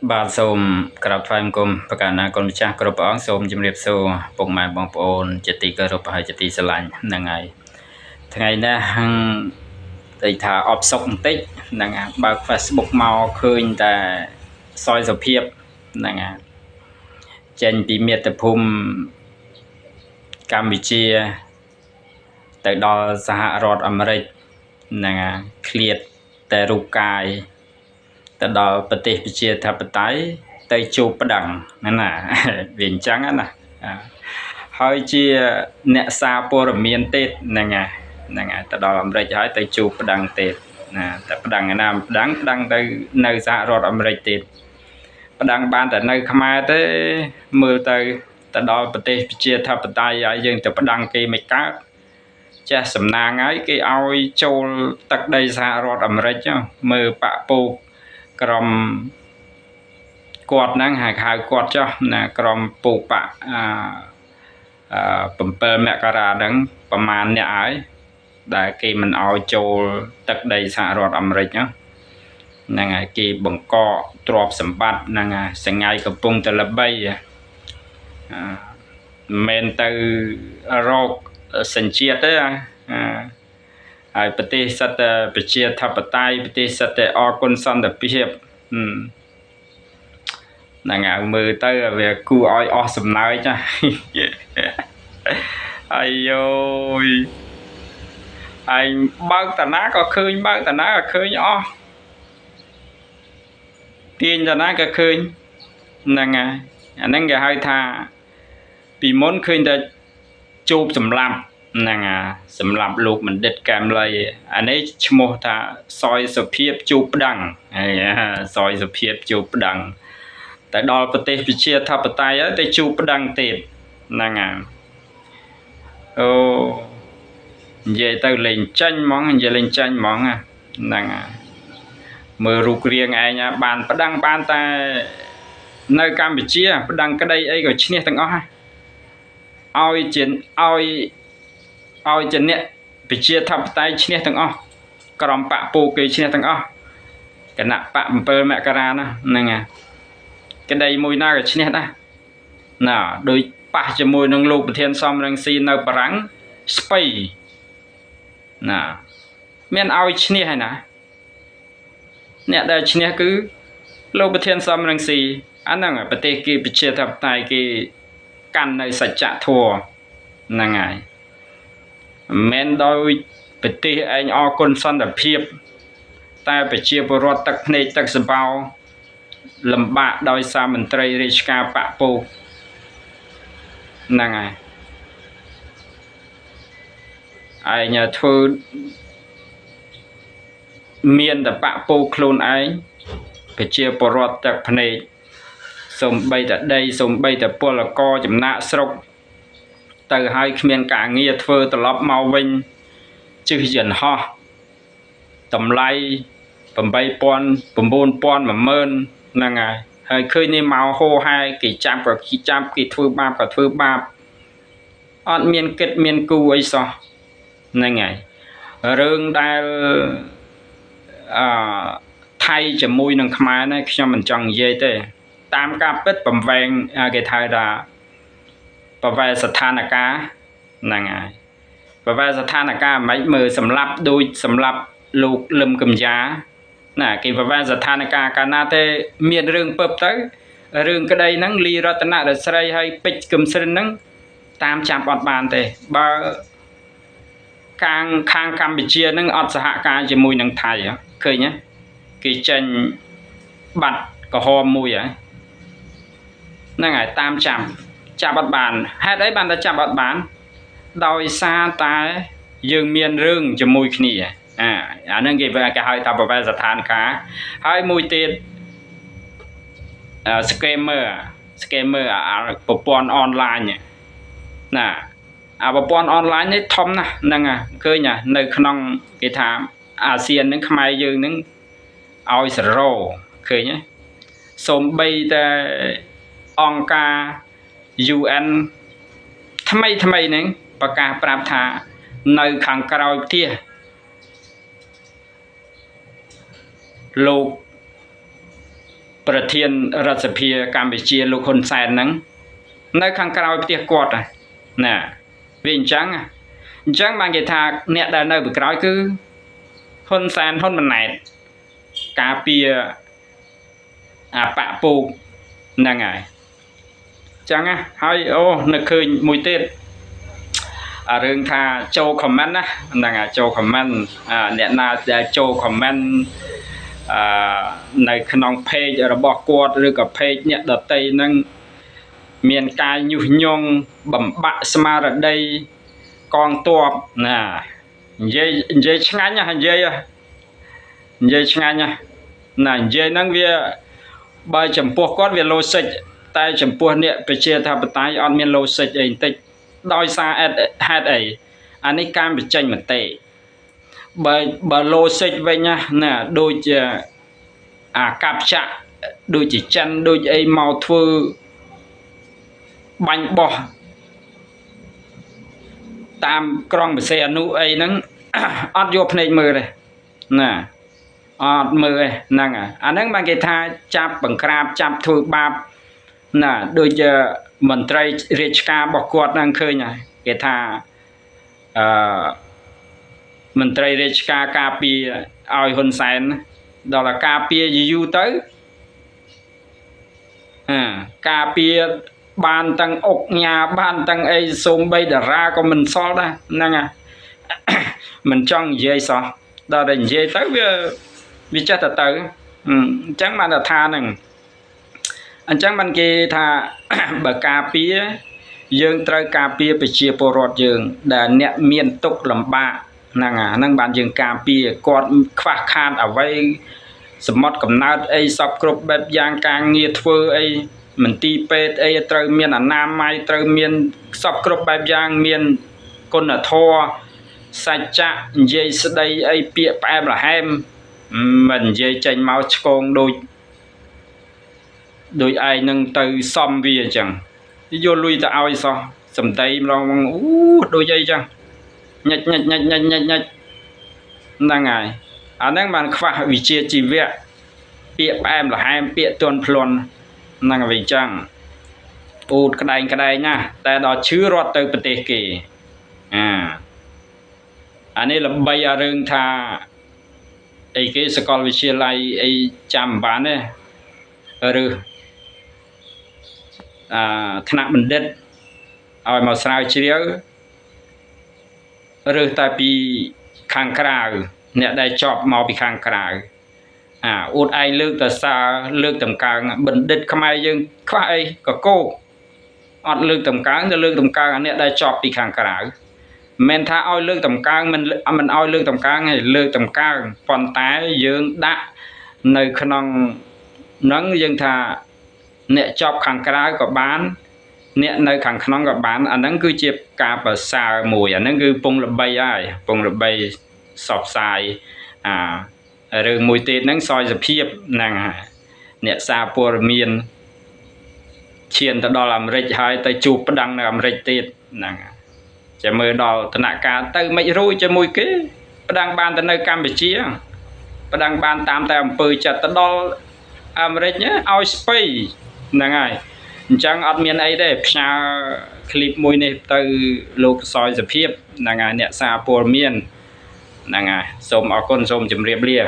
បាទសូមក្រាបថ្វាយបង្គំប្រកាសណាគុណម្ចាស់គ្រប់ព្រះអង្គសូមជម្រាបសួរពុកម៉ែបងប្អូនជាទីគោរពហើយជាទីស្រឡាញ់ហ្នឹងហើយថ្ងៃនេះតែថាអបសុកបន្តិចហ្នឹងហើយបើក Facebook មកឃើញតែសយសុភាពហ្នឹងហើយចេញពីមាតុភូមិកម្ពុជាទៅដល់សហរដ្ឋអាមេរិកហ្នឹងហើយឃ្លាតតែរូបកាយទៅដល់ប្រទេសប្រជាធិបតេយ្យទៅជួបប្តឹងណាវាអញ្ចឹងណាហើយជាអ្នកសារព័ត៌មានទៀតហ្នឹងហើយទៅដល់អាមេរិកហើយទៅជួបប្តឹងទៀតណាតែប្តឹងណាប្តឹងទៅនៅសហរដ្ឋអាមេរិកទៀតប្តឹងបានតែនៅខ្មែរទេមើលទៅដល់ប្រទេសប្រជាធិបតេយ្យហើយយើងទៅប្តឹងគេមិនកើតចេះសំណាងហើយគេឲ្យចូលទឹកដីសហរដ្ឋអាមេរិកមើលបាក់ពោកក្រុមគាត់ហ្នឹងហៅគាត់ចុះណាក្រុមពូបាក់7មករាហ្នឹងប្រមាណអ្នកហើយដែលគេមិនឲ្យចូលទឹកដីសហរដ្ឋអាមេរិកហ្នឹងហើយគេបង្កកទ្រព្យសម្បត្តិហ្នឹងហើយសង្ហៃកំពុងតែល្បីមិនទៅរកសញ្ជាតិទេហើយប្រទេសសិតតែប្រជាធិបតេយ្យប្រទេសសិតតែអគុណសន្តិភាពហ្នឹងហើយមើលទៅវាគួរឲ្យអស់សំណើចអាយយឯងបើកតាណាក៏ឃើញបើកតាណាក៏ឃើញអស់ទាញតាណាក៏ឃើញហ្នឹងហើយអាហ្នឹងគេហៅថាពីមុនឃើញតែជួបសម្លាប់ហ្នឹងសម្រាប់លោកបណ្ឌិតកែមលីអានេះឈ្មោះថាសយសុភាពជួបប្តឹងហើយសយសុភាពជួបប្តឹងតែដល់ប្រទេសប្រជាធិបតេយ្យហើយទៅជួបប្តឹងទៀតហ្នឹងអូនិយាយទៅលេងចាញ់ហ្មងនិយាយលេងចាញ់ហ្មងហ្នឹងមើលរូបរាងឯងបានប្តឹងបានតែនៅកម្ពុជាប្តឹងក្តីអីក៏ឈ្នះទាំងអស់ឲ្យជាអ្នកប្រជាធិបតេយ្យឈ្នះទាំងអស់ក្រុមបកពូគេឈ្នះទាំងអស់គណៈបក7មករាហ្នឹងក្តីមួយណាក៏ឈ្នះដែរណាដោយប៉ះជាមួយនឹងលោកប្រធានសំរងស៊ីនៅបារាំងស្ពៃណាមានឲ្យឈ្នះហើយណាអ្នកដែលឈ្នះគឺលោកប្រធានសំរងស៊ីអាហ្នឹងប្រទេសគេប្រជាធិបតេយ្យគេកាន់នៅសច្ចធម៌ហ្នឹងហើយមិនដោយប្រទេសឯងអគុណសន្តិភាពតែប្រជាពលរដ្ឋទឹកភ្នែកទឹកសម្បោលំបាកដោយសារមន្ត្រីរាជការបកពោកហ្នឹងហើយឯងធ្វើមានតែបកពោកខ្លួនឯងប្រជាពលរដ្ឋទឹកភ្នែកសំបីតែដីសំបីតែពលករចំណាក់ស្រុកទៅហើយគ្មានការងារធ្វើត្រឡប់មកវិញជិះយន្តហោះតម្លៃ 8,000 9,000 10000ហ្នឹងហើយឃើញនេះមកហោហែគេចាប់ក៏គេចាប់គេធ្វើបាបក៏ធ្វើបាបអត់មានគិតមានគូអីសោះហ្នឹងហើយរឿងដែលថៃជាមួយនឹងខ្មែរនេះខ្ញុំមិនចង់និយាយទេតាមការពិតបំវែងគេថាប្រវែស្ថានភាពហ្នឹងហើយប្រវែស្ថានភាពមិនមើលសម្លាប់ដូចសម្លាប់លោកលឹមកំយ៉ាណាគេប្រវែស្ថានភាពកាលណាទេមានរឿងពើបទៅរឿងក្តីហ្នឹងលីរតនៈរស្រីហើយពេជ្រកឹមស្រិនហ្នឹងតាមចាប់អត់បានទេបើខាងកម្ពុជាហ្នឹងអត់សហការជាមួយនឹងថៃឃើញទេគេចេញបាត់ក្រហមមួយហ្នឹងហើយតាមចាប់អត់បានហេតុអីបានតែចាប់អត់បានដោយសារតែយើងមានរឿងជាមួយគ្នាអាហ្នឹងគេហៅថាប្រវែស្ថានភាពហើយមួយទៀត scammer ប្រព័ន្ធអនឡាញណាប្រព័ន្ធអនឡាញនេះធំណាស់ហ្នឹងឃើញនៅក្នុងគេថាអាស៊ានហ្នឹងខ្មែរយើងហ្នឹងឲ្យ0ឃើញទេសូម្បីតែអង្គការ UN ថ្មីហ្នឹងប្រកាសប្រាប់ថានៅខាងក្រោយផ្ទះលោក ប្រធានរដ្ឋសភាកម្ពុជាលោកហ៊ុនសែនហ្នឹងនៅខាងក្រោយផ្ទះគាត់ណាវាអញ្ចឹងបានគេថាអ្នកដែលនៅពីក្រោយគឺហ៊ុនសែនហ៊ុនម៉ាណែតការពារអាបពូកហ្នឹងហើយចឹងហើយអូនឹកឃើញមួយទៀតអារឿងថាចូល comment ណាហ្នឹងហើយចូល comment អ្នកណាដែលចូល comment នៅក្នុង page របស់គាត់ឬក៏ page អ្នកដតីហ្នឹងមានការញុះញង់បំបាក់ស្មារតីកងទ័ពណានិយាយឆ្ងាញ់ណានិយាយឆ្ងាញ់ណានិយាយហ្នឹងវាបើចំពោះគាត់វា logic តែចំពោះអ្នកប្រជាធិបតេយ្យអត់មាន logic អីបន្តិចដោយសារហេតុអីអានេះការបញ្ចេញមតិបើ logic វិញណាដូចជាអាកាប់ចាក់ដូចជាចិនដូចអីមកធ្វើបាញ់បោះតាមក្រុងបសេអនុអីហ្នឹងអត់យកភ្នែកមើលទេណាអត់មើលទេហ្នឹងអាហ្នឹងបានគេថាចាប់បង្ក្រាបចាប់ធ្វើបាបណាដូចជាមន្ត្រីរាជការរបស់គាត់ហ្នឹងឃើញហើយគេថាមន្ត្រីរាជការការពារឲ្យហ៊ុនសែនដល់ការពារយូរទៅការពារបានទាំងអុកញ៉ាបានទាំងអីសូម្បីតារាក៏មិនសល់ដែរហ្នឹងមិនចង់និយាយសោះដល់តែនិយាយទៅវាចេះតែទៅអញ្ចឹងបានថាហ្នឹងអញ្ចឹងបានគេថាបើការពារយើងត្រូវការពារប្រជាពលរដ្ឋយើងដែលអ្នកមានទុក្ខលំបាកហ្នឹងបានយើងការពារគាត់ខ្វះខាតអ្វីសមុទ្រកំណើតអីសពគ្រប់បែបយ៉ាងការងារធ្វើអីមន្ទីរពេទ្យអីត្រូវមានអនាម័យត្រូវមានសពគ្រប់បែបយ៉ាងមានគុណធម៌សច្ចៈនិយាយស្ដីអីពាក្យផ្អែមល្ហែមមិននិយាយចេញមកឆ្កងដូចឯងនឹងទៅសំវាអញ្ចឹងយកលុយទៅឲ្យសោះសំដីម្លងអូដូចអីចឹងញិចហ្នឹងហើយអាហ្នឹងបានខ្វះវិជ្ជាជីវៈពាក្យផ្អែមល្ហែមពាក្យទន់ភ្លន់ហ្នឹងវិញចឹងអ៊ូតក្តែងណាតែដល់ឈឺរត់ទៅប្រទេសគេអានេះល្បីអារឿងថាអីគេសាកលវិទ្យាល័យអីចាំបានទេឬថ្នាក់បណ្ឌិតឲ្យមកស្រាវជ្រាវឬតែពីខាងក្រៅអ្នកដែលចប់មកពីខាងក្រៅអួតឯងលើកតសារលើកតម្កើងបណ្ឌិតខ្មែរយើងខ្វះអីកកោអត់លើកតម្កើងទៅលើកតម្កើងអ្នកដែលចប់ពីខាងក្រៅមិនថាឲ្យលើកតម្កើងមិនឲ្យលើកតម្កើងទេលើកតម្កើងប៉ុន្តែយើងដាក់នៅក្នុងហ្នឹងយើងថាអ្នកចប់ខាងក្រៅក៏បានអ្នកនៅខាងក្នុងក៏បានអាហ្នឹងគឺជាការប្រសើរមួយអាហ្នឹងគឺពងល្បីហើយពងល្បីសពផ្សាយរឿងមួយទៀតហ្នឹងសយសភាពហ្នឹងហើយអ្នកសារព័ត៌មានឈានទៅដល់អាមេរិកហើយទៅជួបប្តឹងនៅអាមេរិកទៀតហ្នឹងចាំមើលដល់ដំណាក់កាលទៅមិនរួចជាមួយគេប្តឹងបានទៅនៅកម្ពុជាប្តឹងបានតាមតែអំពើចិត្តទៅដល់អាមេរិកឲ្យស្ពៃហ្នឹងហើយអញ្ចឹងអត់មានអីទេផ្ញើคลิปមួយនេះទៅលោកសយសភាពហ្នឹងហើយអ្នកសារព័ត៌មានហ្នឹងហើយសូមអរគុណសូមជម្រាបលា